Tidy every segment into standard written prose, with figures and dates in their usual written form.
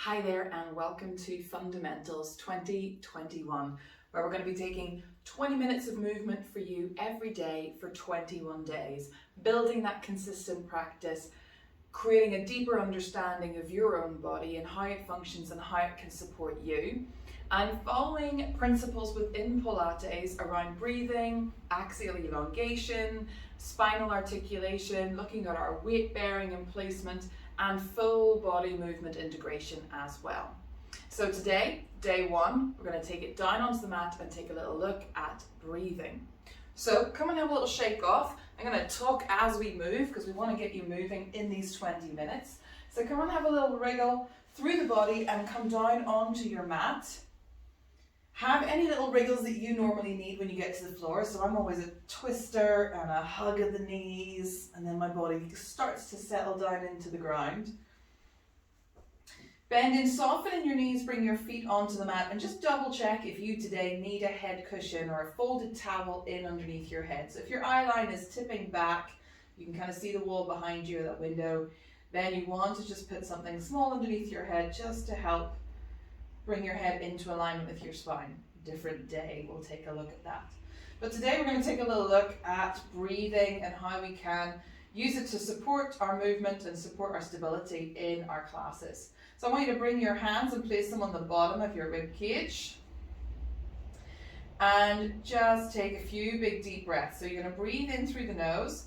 Hi there and welcome to Fundamentals 2021, where we're going to be taking 20 minutes of movement for you every day for 21 days, building that consistent practice, creating a deeper understanding of your own body and how it functions and how it can support you, and following principles within Pilates around breathing, axial elongation, spinal articulation, looking at our weight bearing and placement, and full body movement integration as well. So today, day one, we're going to take it down onto the mat and take a little look at breathing. So come and have a little shake off. I'm going to talk as we move because we want to get you moving in these 20 minutes. So come and have a little wriggle through the body and come down onto your mat. Have any little wriggles that you normally need when you get to the floor. So I'm always a twister and a hug of the knees, and then my body starts to settle down into the ground. Bend in, soften in your knees, bring your feet onto the mat, and just double check if you today need a head cushion or a folded towel in underneath your head. So if your eye line is tipping back, you can kind of see the wall behind you or that window, then you want to just put something small underneath your head just to help bring your head into alignment with your spine. Different day, we'll take a look at that. But today we're going to take a little look at breathing and how we can use it to support our movement and support our stability in our classes. So I want you to bring your hands and place them on the bottom of your rib cage. And just take a few big deep breaths. So you're going to breathe in through the nose,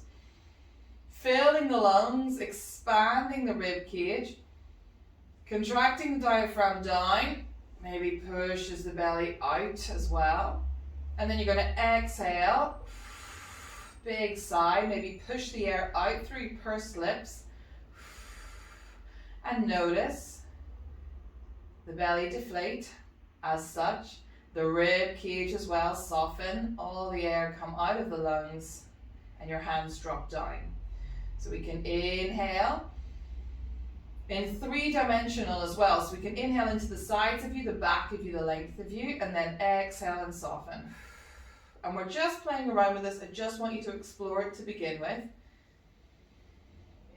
filling the lungs, expanding the rib cage, contracting the diaphragm down, maybe pushes the belly out as well. And then you're going to exhale, big sigh, maybe push the air out through pursed lips. And notice the belly deflate as such. The rib cage as well, soften, all the air come out of the lungs and your hands drop down. So we can inhale in three-dimensional as well. So we can inhale into the sides of you, the back of you, the length of you, and then exhale and soften. And we're just playing around with this. I just want you to explore it to begin with.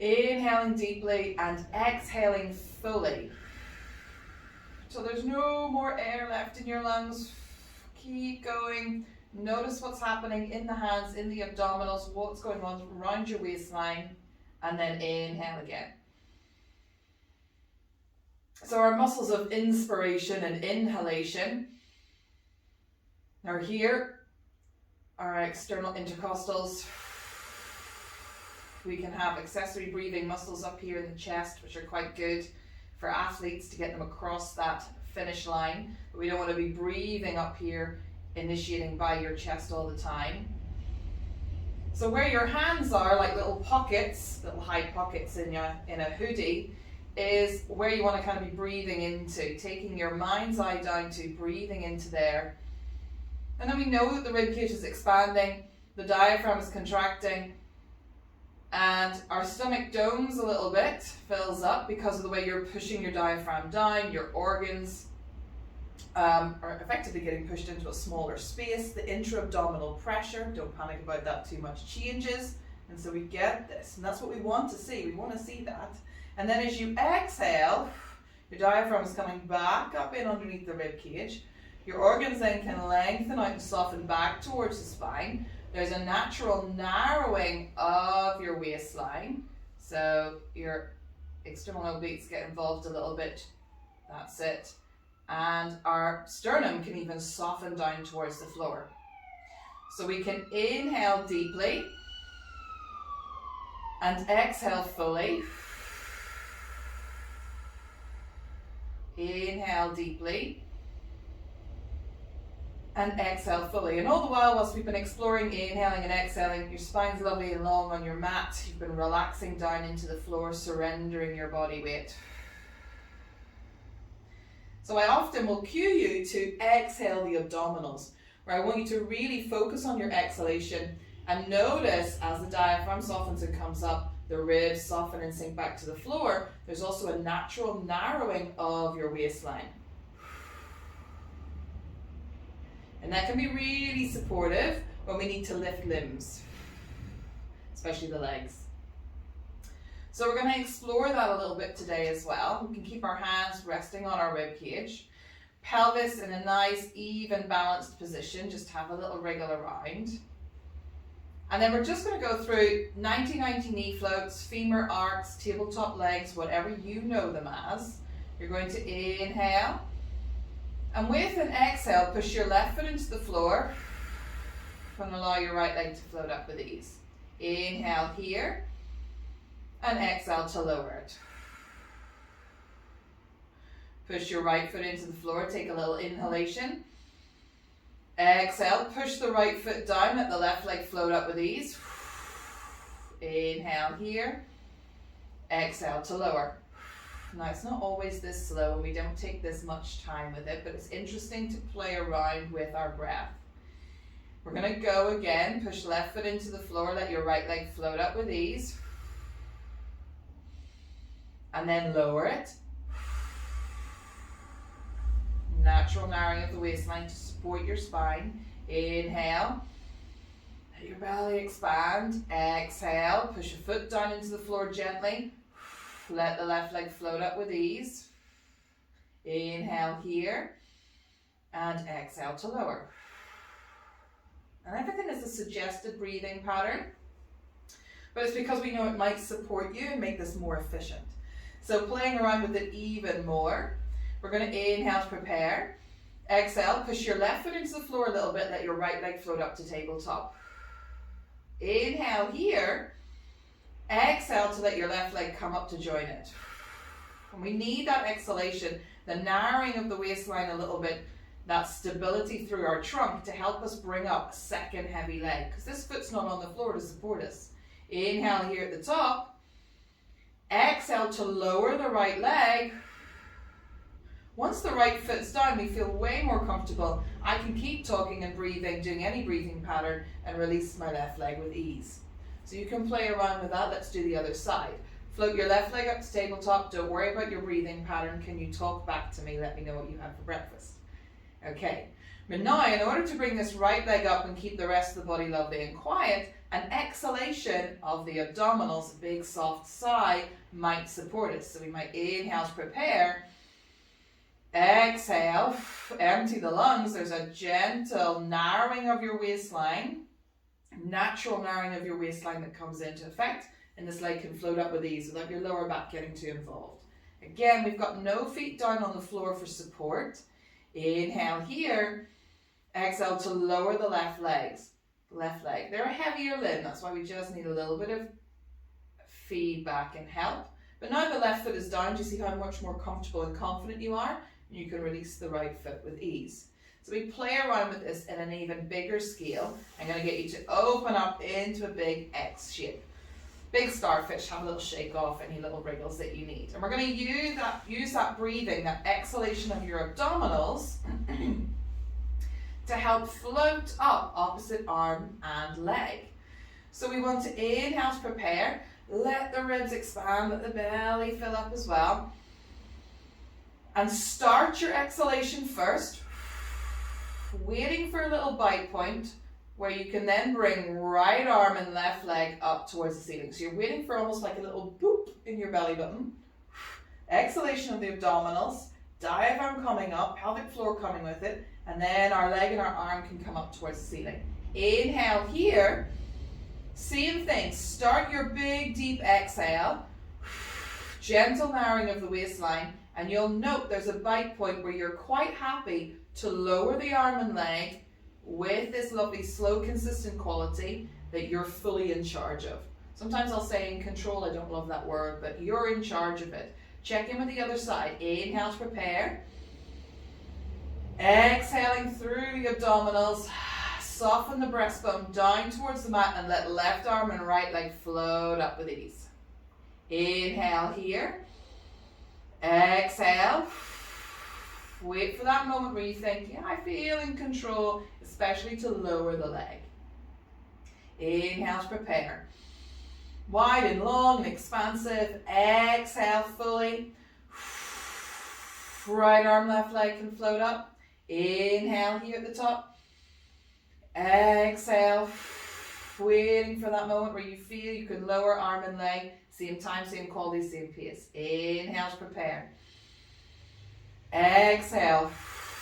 Inhaling deeply and exhaling fully. So there's no more air left in your lungs. Keep going. Notice what's happening in the hands, in the abdominals, what's going on around your waistline, and then inhale again. So our muscles of inspiration and inhalation are here, our external intercostals. We can have accessory breathing muscles up here in the chest, which are quite good for athletes to get them across that finish line. But we don't want to be breathing up here, initiating by your chest all the time. So where your hands are, like little pockets, little hide pockets in a hoodie, is where you want to kind of be breathing into, taking your mind's eye down to breathing into there. And then we know that the rib cage is expanding, the diaphragm is contracting, and our stomach domes a little bit, fills up because of the way you're pushing your diaphragm down. Your organs are effectively getting pushed into a smaller space. The intra-abdominal pressure, don't panic about that too much, changes. And so we get this, and that's what we want to see. We want to see that. And then as you exhale, your diaphragm is coming back up in underneath the rib cage. Your organs then can lengthen out and soften back towards the spine. There's a natural narrowing of your waistline. So your external obliques get involved a little bit. That's it. And our sternum can even soften down towards the floor. So we can inhale deeply and exhale fully. Inhale deeply and exhale fully. And all the while, whilst we've been exploring inhaling and exhaling, your spine's lovely and long on your mat. You've been relaxing down into the floor, surrendering your body weight. So I often will cue you to exhale the abdominals, where I want you to really focus on your exhalation and notice as the diaphragm softens and comes up, the ribs soften and sink back to the floor. There's also a natural narrowing of your waistline. And that can be really supportive when we need to lift limbs, especially the legs. So we're going to explore that a little bit today as well. We can keep our hands resting on our rib cage. Pelvis in a nice, even, balanced position. Just have a little wriggle around. And then we're just going to go through 90-90 knee floats, femur arcs, tabletop legs, whatever you know them as. You're going to inhale. And with an exhale, push your left foot into the floor and allow your right leg to float up with ease. Inhale here and exhale to lower it. Push your right foot into the floor, take a little inhalation. Exhale, push the right foot down, let the left leg float up with ease. Inhale here, exhale to lower. Now it's not always this slow and we don't take this much time with it, but it's interesting to play around with our breath. We're going to go again, push left foot into the floor, let your right leg float up with ease. And then lower it. Natural narrowing of the waistline to support your spine. Inhale. Let your belly expand. Exhale. Push your foot down into the floor gently. Let the left leg float up with ease. Inhale here. And exhale to lower. And everything is a suggested breathing pattern. But it's because we know it might support you and make this more efficient. So playing around with it even more. We're going to inhale to prepare. Exhale, push your left foot into the floor a little bit, let your right leg float up to tabletop. Inhale here. Exhale to let your left leg come up to join it. And we need that exhalation, the narrowing of the waistline a little bit, that stability through our trunk to help us bring up a second heavy leg, because this foot's not on the floor to support us. Inhale here at the top. Exhale to lower the right leg. Once the right foot's down, we feel way more comfortable. I can keep talking and breathing, doing any breathing pattern, and release my left leg with ease. So you can play around with that. Let's do the other side. Float your left leg up to tabletop. Don't worry about your breathing pattern. Can you talk back to me? Let me know what you had for breakfast. Okay. But now, in order to bring this right leg up and keep the rest of the body lovely and quiet, an exhalation of the abdominals, big soft sigh, might support us. So we might inhale to prepare. Exhale, empty the lungs. There's a gentle narrowing of your waistline, natural narrowing of your waistline that comes into effect, and this leg can float up with ease without your lower back getting too involved. Again, we've got no feet down on the floor for support. Inhale here. Exhale to lower the left leg. They're a heavier limb, that's why we just need a little bit of feedback and help. But now the left foot is down, do you see how much more comfortable and confident you are? You can release the right foot with ease. So we play around with this in an even bigger scale. I'm going to get you to open up into a big X shape. Big starfish, have a little shake off any little wriggles that you need. And we're going to use that breathing, that exhalation of your abdominals to help float up opposite arm and leg. So we want to inhale to prepare. Let the ribs expand, let the belly fill up as well. And start your exhalation first, waiting for a little bite point where you can then bring right arm and left leg up towards the ceiling. So you're waiting for almost like a little boop in your belly button. Exhalation of the abdominals, diaphragm coming up, pelvic floor coming with it, and then our leg and our arm can come up towards the ceiling. Inhale here. Same thing, start your big deep exhale, gentle narrowing of the waistline, and you'll note there's a bite point where you're quite happy to lower the arm and leg with this lovely slow consistent quality that you're fully in charge of. Sometimes I'll say in control, I don't love that word, but you're in charge of it. Check in with the other side. Inhale to prepare. Exhaling through the abdominals. Soften the breastbone down towards the mat and let left arm and right leg float up with ease. Inhale here. Exhale. Wait for that moment where you think, yeah, I feel in control, especially to lower the leg. Inhale to prepare. Wide and long and expansive. Exhale fully. Right arm, left leg can float up. Inhale here at the top. Exhale, waiting for that moment where you feel you can lower arm and leg, Same time, same quality, same pace. Inhale to prepare. Exhale.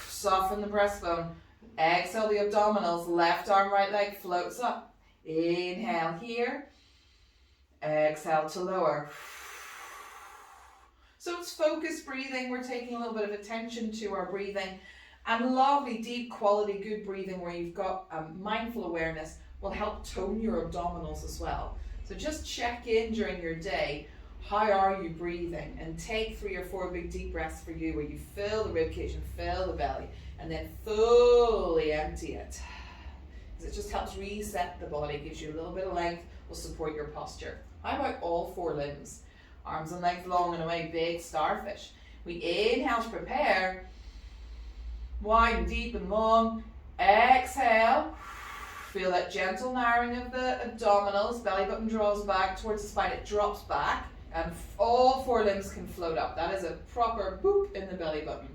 Soften the breastbone. Exhale the abdominals. Left arm, right leg floats up. Inhale here. Exhale to lower. So it's focused breathing. We're taking a little bit of attention to our breathing. And lovely, deep, quality, good breathing where you've got mindful awareness will help tone your abdominals as well. So just check in during your day. How are you breathing? And take 3 or 4 big deep breaths for you where you fill the ribcage and fill the belly and then fully empty it. Because it just helps reset the body, gives you a little bit of length, will support your posture. How about all 4 limbs? Arms and legs long and away, big starfish. We inhale to prepare. Wide and deep and long. Exhale. Feel that gentle narrowing of the abdominals. Belly button draws back towards the spine. It drops back. And all 4 limbs can float up. That is a proper boop in the belly button.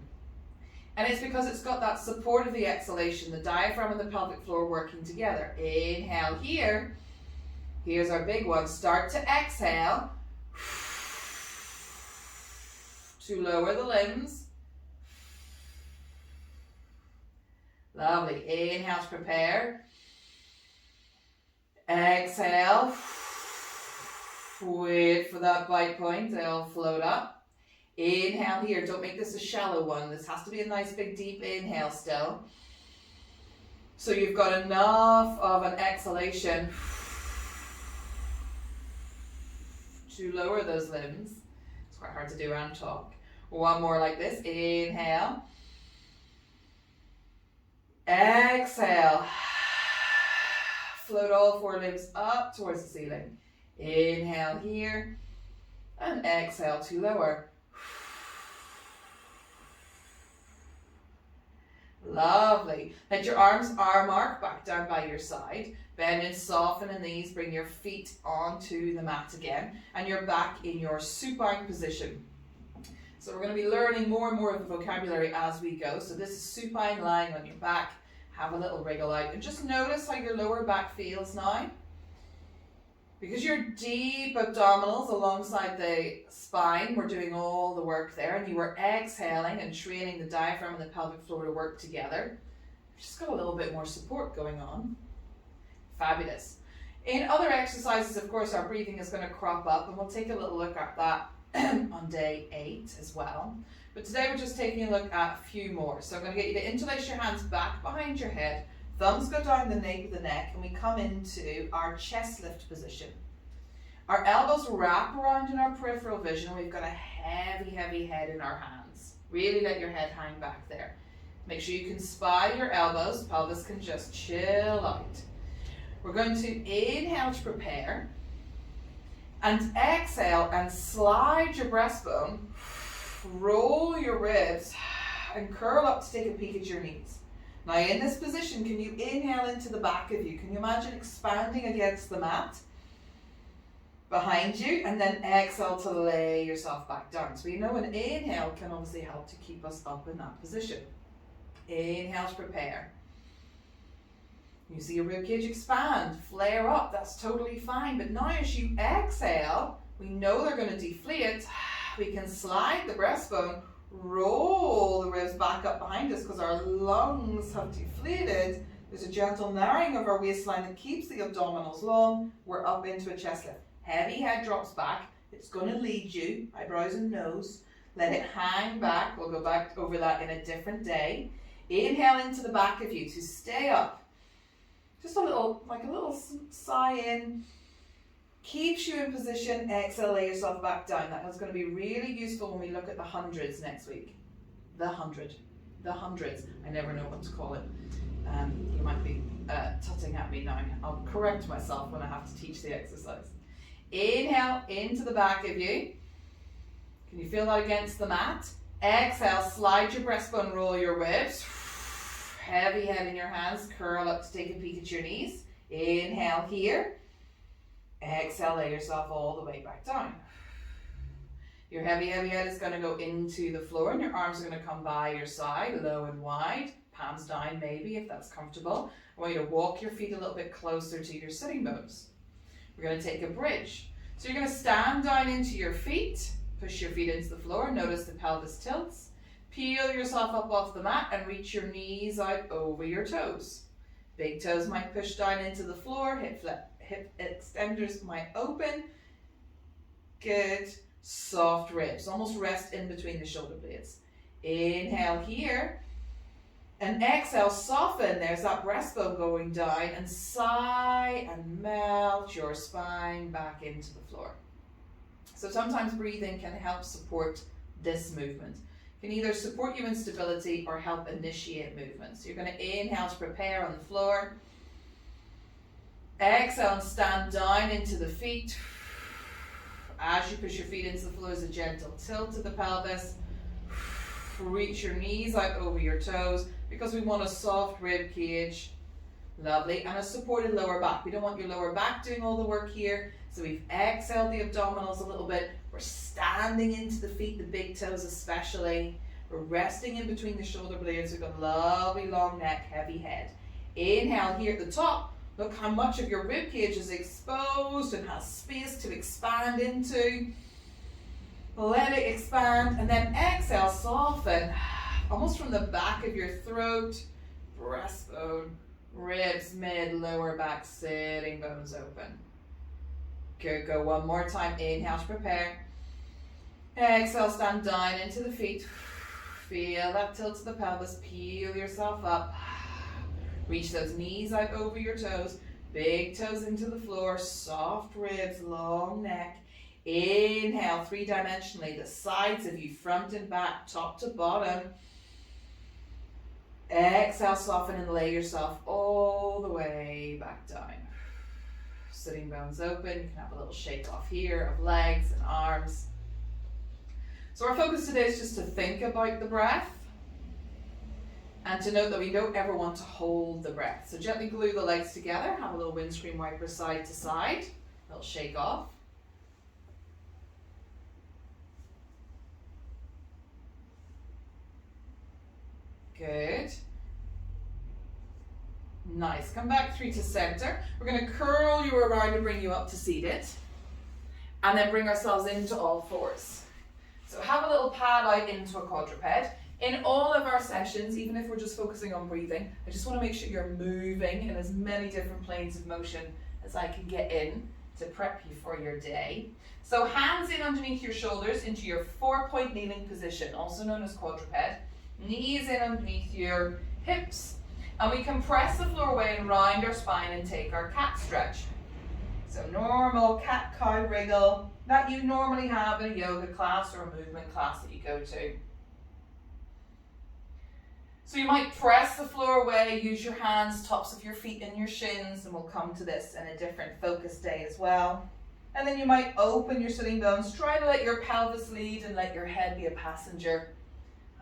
And it's because it's got that support of the exhalation, the diaphragm and the pelvic floor working together. Inhale here. Here's our big one. Start to exhale. To lower the limbs. Lovely. Inhale to prepare. Exhale. Wait for that bite point. They'll float up. Inhale here. Don't make this a shallow one. This has to be a nice big deep inhale still. So you've got enough of an exhalation to lower those limbs. It's quite hard to do and talk. One more like this. Inhale. Exhale. Float all 4 limbs up towards the ceiling. Inhale here. And exhale to lower. Lovely. Let your arms arm arc back down by your side. Bend and soften in these. Bring your feet onto the mat again. And you're back in your supine position. So we're going to be learning more and more of the vocabulary as we go. So this is supine, lying on your back. Have a little wriggle out. And just notice how your lower back feels now. Because your deep abdominals alongside the spine, we're doing all the work there. And you were exhaling and training the diaphragm and the pelvic floor to work together. Just got a little bit more support going on. Fabulous. In other exercises, of course, our breathing is going to crop up. And we'll take a little look at that on day 8 as well. But today we're just taking a look at a few more. So I'm going to get you to interlace your hands back behind your head. Thumbs go down the nape of the neck and we come into our chest lift position. Our elbows wrap around in our peripheral vision. We've got a heavy, heavy head in our hands. Really let your head hang back there. Make sure you can spy your elbows. Pelvis can just chill out. We're going to inhale to prepare. And exhale and slide your breastbone. Roll your ribs and curl up to take a peek at your knees. Now in this position, can you inhale into the back of you? Can you imagine expanding against the mat behind you? And then exhale to lay yourself back down. So you know an inhale can obviously help to keep us up in that position. Inhale to prepare. You see your ribcage expand, flare up, that's totally fine. But now as you exhale, we know they're going to deflate. We can slide the breastbone, roll the ribs back up behind us because our lungs have deflated. There's a gentle narrowing of our waistline that keeps the abdominals long. We're up into a chest lift. Heavy head drops back. It's going to lead you, eyebrows and nose. Let it hang back. We'll go back over that in a different day. Inhale into the back of you to stay up. Just a little, like a little sigh in. Keeps you in position. Exhale, lay yourself back down. That one's going to be really useful when we look at the hundreds next week. The hundreds. I never know what to call it. You might be tutting at me now. I'll correct myself when I have to teach the exercise. Inhale into the back of you. Can you feel that against the mat? Exhale, slide your breastbone, roll your ribs. Heavy head in your hands, curl up to take a peek at your knees. Inhale here. Exhale, lay yourself all the way back down. Your heavy head is going to go into the floor and your arms are going to come by your side, low and wide. Palms down maybe if that's comfortable. I want you to walk your feet a little bit closer to your sitting bones. We're going to take a bridge. So you're going to stand down into your feet, push your feet into the floor, notice the pelvis tilts, peel yourself up off the mat and reach your knees out over your toes. Big toes might push down into the floor, hip extenders might open. Good. Soft ribs, almost rest in between the shoulder blades. Inhale here, and exhale, soften. There's that breastbone going down, and sigh and melt your spine back into the floor. So sometimes breathing can help support this movement. It can either support you in stability or help initiate movement. So you're going to inhale to prepare on the floor. Exhale and stand down into the feet. As you push your feet into the floor, there's a gentle tilt to the pelvis. Reach your knees out over your toes because we want a soft rib cage. Lovely. And a supported lower back. We don't want your lower back doing all the work here. So we've exhaled the abdominals a little bit. We're standing into the feet, the big toes especially. We're resting in between the shoulder blades. We've got a lovely long neck, heavy head. Inhale here at the top. Look how much of your rib cage is exposed and has space to expand into. Let it expand, and then exhale, soften, almost from the back of your throat, breastbone, ribs, mid, lower back, sitting bones open. Good, go one more time. Inhale to prepare. Exhale, stand down into the feet. Feel that tilt to the pelvis, peel yourself up. Reach those knees out over your toes, big toes into the floor, soft ribs, long neck. Inhale, three-dimensionally, the sides of you, front and back, top to bottom. Exhale, soften and lay yourself all the way back down. Sitting bones open, you can have a little shake off here of legs and arms. So our focus today is just to think about the breath. And to note that we don't ever want to hold the breath. So gently glue the legs together, have a little windscreen wiper side to side, a little shake off. Good. Nice. Come back through to center. We're going to curl you around and bring you up to seated. And then bring ourselves into all fours. So have a little pad out into a quadruped. In all of our sessions, even if we're just focusing on breathing, I just want to make sure you're moving in as many different planes of motion as I can get in to prep you for your day. So hands in underneath your shoulders into your 4-point kneeling position, also known as quadruped. Knees in underneath your hips. And we can press the floor away and round our spine and take our cat stretch. So normal cat-cow wriggle that you normally have in a yoga class or a movement class that you go to. So you might press the floor away, use your hands, tops of your feet and your shins, and we'll come to this in a different focus day as well. And then you might open your sitting bones, try to let your pelvis lead and let your head be a passenger.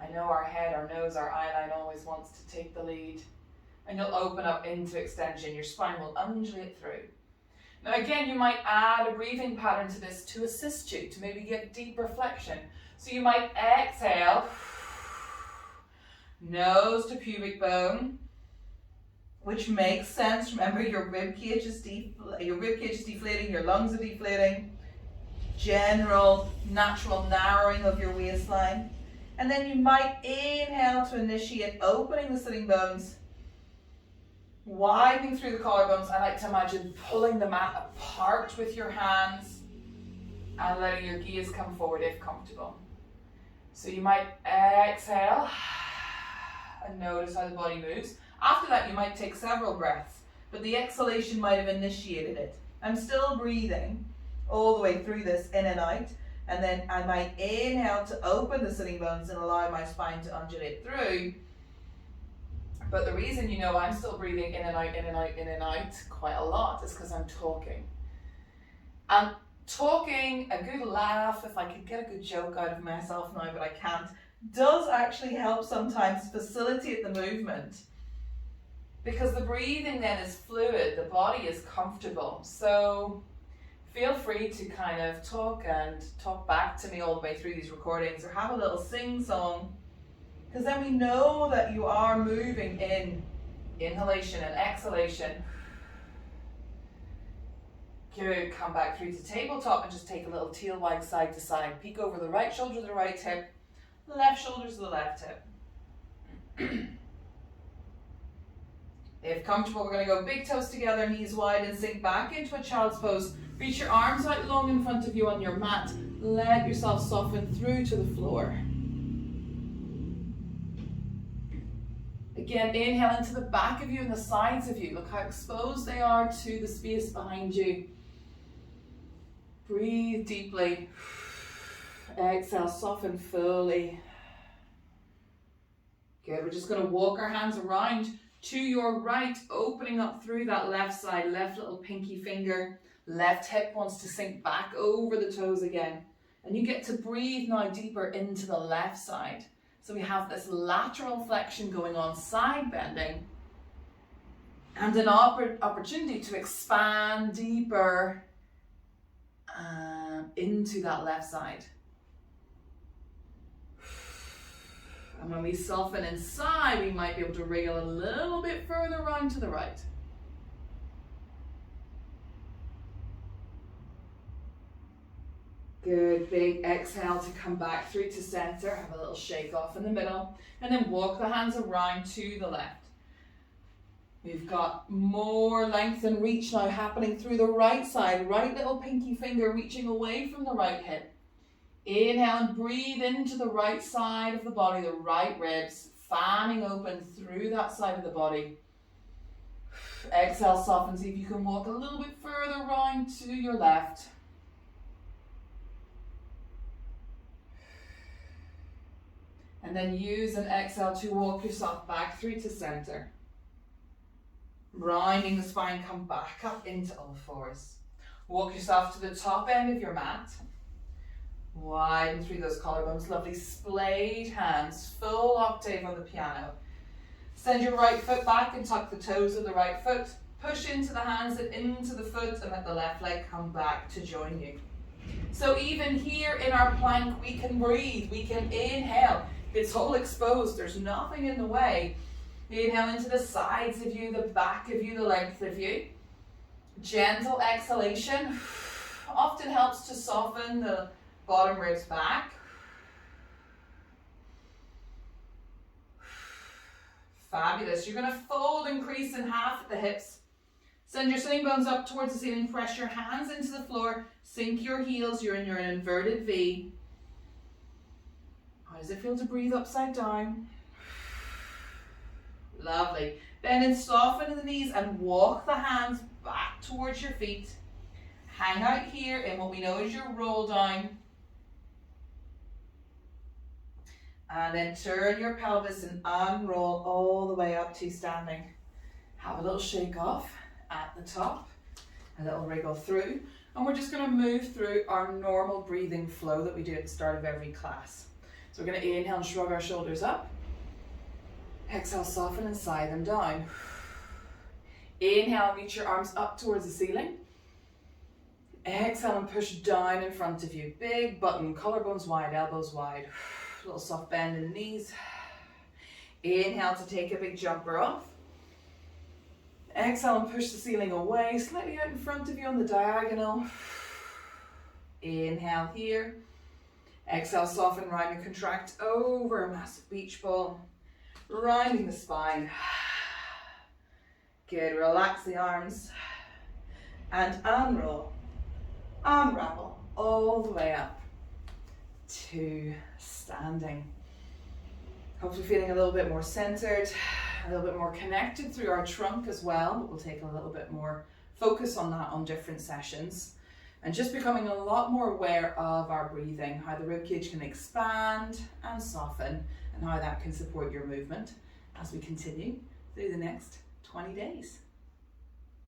I know our head, our nose, our eyeline always wants to take the lead. And you'll open up into extension, your spine will undulate through. Now again, you might add a breathing pattern to this to assist you, to maybe get deeper flexion. So you might exhale, nose to pubic bone, which makes sense. Remember, your rib cage is deflating, your lungs are deflating. General, natural narrowing of your waistline. And then you might inhale to initiate opening the sitting bones, widening through the collarbones. I like to imagine pulling the mat apart with your hands and letting your gaze come forward if comfortable. So you might exhale and notice how the body moves. After that, you might take several breaths, but the exhalation might have initiated it. I'm still breathing all the way through this, in and out, and then I might inhale to open the sitting bones and allow my spine to undulate through. But the reason you know I'm still breathing in and out, in and out, in and out quite a lot is because I'm talking. And talking, a good laugh, if I could get a good joke out of myself now, but I can't, does actually help sometimes facilitate the movement. Because the breathing then is fluid, the body is comfortable. So feel free to kind of talk back to me all the way through these recordings, or have a little sing-song, because then we know that you are moving in inhalation and exhalation. Good, come back through to tabletop and just take a little tail wag side to side. Peek over the right shoulder to the right hip, left shoulder to the left hip. If comfortable, we're going to go big toes together, knees wide, and sink back into a child's pose. Reach your arms out long in front of you on your mat. Let yourself soften through to the floor. Again, inhale into the back of you and the sides of you. Look how exposed they are to the space behind you. Breathe deeply. Exhale, soften fully. Good, we're just going to walk our hands around to your right, opening up through that left side, left little pinky finger. Left hip wants to sink back over the toes again. And you get to breathe now deeper into the left side. So we have this lateral flexion going on, side bending. And an opportunity to expand deeper into that left side. And when we soften inside, we might be able to wriggle a little bit further around to the right. Good, big exhale to come back through to center. Have a little shake off in the middle. And then walk the hands around to the left. We've got more length and reach now happening through the right side. Right little pinky finger reaching away from the right hip. Inhale and breathe into the right side of the body, the right ribs, fanning open through that side of the body. Exhale, soften. See if you can walk a little bit further round to your left. And then use an exhale to walk yourself back through to center. Rounding the spine, come back up into all fours. Walk yourself to the top end of your mat. Widen through those collarbones. Lovely splayed hands, full octave on the piano. Send your right foot back and tuck the toes of the right foot. Push into the hands and into the foot, and let the left leg come back to join you. So even here in our plank, we can breathe. We can inhale. It's all exposed. There's nothing in the way. Inhale into the sides of you, the back of you, the length of you. Gentle exhalation often helps to soften the bottom ribs back. Fabulous. You're going to fold and crease in half at the hips. Send your sitting bones up towards the ceiling. Press your hands into the floor. Sink your heels. You're in your inverted V. How does it feel to breathe upside down? Lovely. Bend and soften in the knees and walk the hands back towards your feet. Hang out here in what we know is your roll down. And then turn your pelvis and unroll all the way up to standing. Have a little shake off at the top, a little wriggle through. And we're just going to move through our normal breathing flow that we do at the start of every class. So we're going to inhale and shrug our shoulders up. Exhale, soften and sigh them down. Inhale, reach your arms up towards the ceiling. Exhale and push down in front of you. Big button, collarbones wide, elbows wide. A little soft bend in the knees. Inhale to take a big jumper off. Exhale and push the ceiling away, slightly out in front of you on the diagonal. Inhale here. Exhale, soften, round and contract over a massive beach ball. Rounding the spine. Good, relax the arms. And unroll, unravel, all the way up to standing. Hopefully feeling a little bit more centered, a little bit more connected through our trunk as well, but we'll take a little bit more focus on that on different sessions. And just becoming a lot more aware of our breathing, how the ribcage can expand and soften, and how that can support your movement as we continue through the next 20 days.